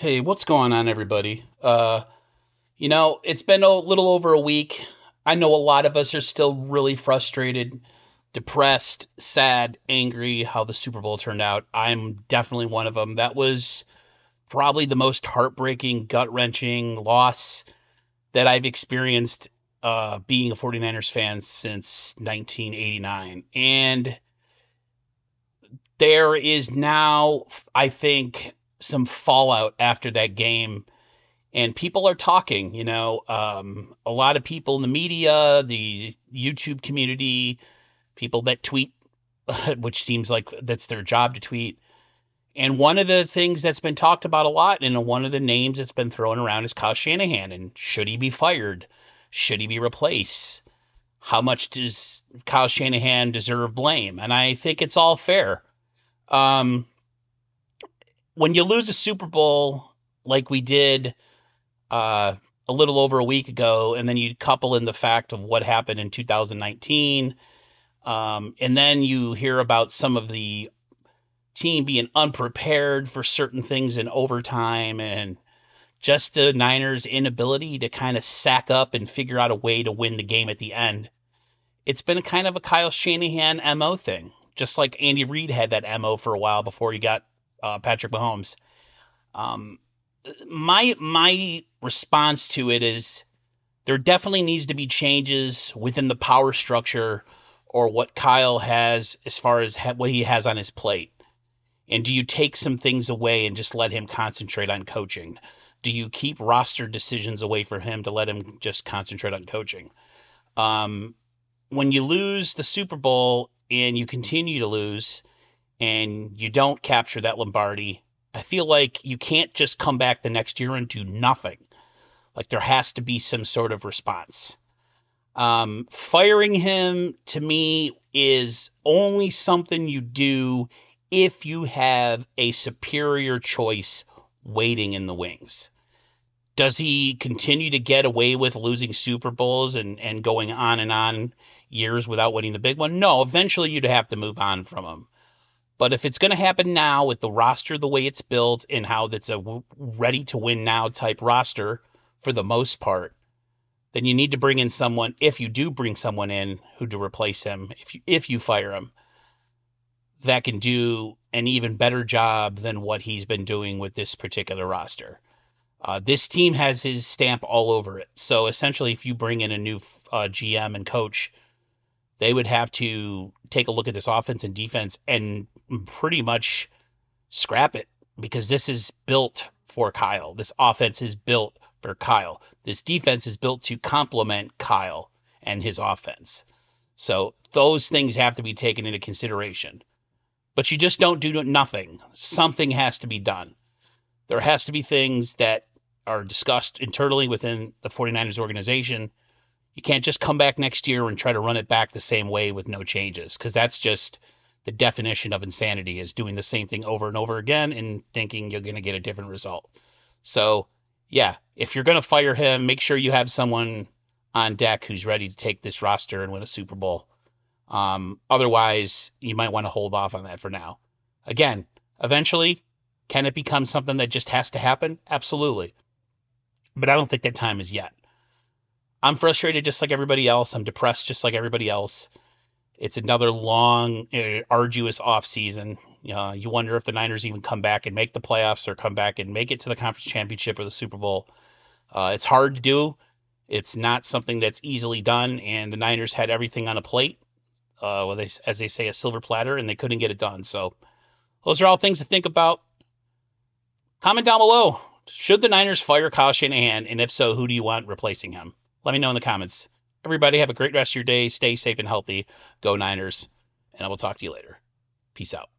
Hey, what's going on, everybody? It's been a little over a week. I know a lot of us are still really frustrated, depressed, sad, angry how the Super Bowl turned out. I'm definitely one of them. That was probably the most heartbreaking, gut-wrenching loss that I've experienced being a 49ers fan since 1989. And there is now, I think, some fallout after that game and people are talking. A lot of people in the media, the YouTube community, people that tweet, which seems like that's their job to tweet. And one of the things that's been talked about a lot, and one of the names that's been thrown around is Kyle Shanahan. And should he be fired? Should he be replaced? How much does Kyle Shanahan deserve blame? And I think it's all fair. Um, when you lose a Super Bowl like we did uh, a little over a week ago, and then you couple in the fact of what happened in 2019, and then you hear about some of the team being unprepared for certain things in overtime, and just the Niners' inability to kind of sack up and figure out a way to win the game at the end. It's been kind of a Kyle Shanahan MO thing, just like Andy Reid had that MO for a while before he got Patrick Mahomes. Um, my response to it is there definitely needs to be changes within the power structure or what Kyle has as far as what he has on his plate. And do you take some things away and just let him concentrate on coaching? Do you keep roster decisions away from him to let him just concentrate on coaching? Um, when you lose the Super Bowl and you continue to lose and you don't capture that Lombardi, I feel like you can't just come back the next year and do nothing. Like there has to be some sort of response. Firing him to me is only something you do if you have a superior choice waiting in the wings. Does he continue to get away with losing Super Bowls and going on and on years without winning the big one? No, eventually you'd have to move on from him. But if it's going to happen now with the roster the way it's built and how that's a ready to win now type roster for the most part, then you need to bring in someone, if you do bring someone in who to replace him, if you fire him, that can do an even better job than what he's been doing with this particular roster. This team has his stamp all over it. So essentially, if you bring in a new GM and coach, they would have to take a look at this offense and defense and pretty much scrap it because this is built for Kyle. This offense is built for Kyle. This defense is built to complement Kyle and his offense. So those things have to be taken into consideration. But you just don't do nothing. Something has to be done. There has to be things that are discussed internally within the 49ers organization. You can't just come back next year and try to run it back the same way with no changes, because that's just the definition of insanity, is doing the same thing over and over again and thinking you're going to get a different result. So, yeah, if you're going to fire him, make sure you have someone on deck who's ready to take this roster and win a Super Bowl. Otherwise, you might want to hold off on that for now. Again, eventually, can it become something that just has to happen? Absolutely. But I don't think that time is yet. I'm frustrated just like everybody else. I'm depressed just like everybody else. It's another long, arduous off season. You wonder if the Niners even come back and make the playoffs or come back and make it to the conference championship or the Super Bowl. It's hard to do. It's not something that's easily done, and the Niners had everything on a plate, as they say, a silver platter, and they couldn't get it done. So those are all things to think about. Comment down below. Should the Niners fire Kyle Shanahan, and if so, who do you want replacing him? Let me know in the comments. Everybody have a great rest of your day. Stay safe and healthy. Go Niners. And I will talk to you later. Peace out.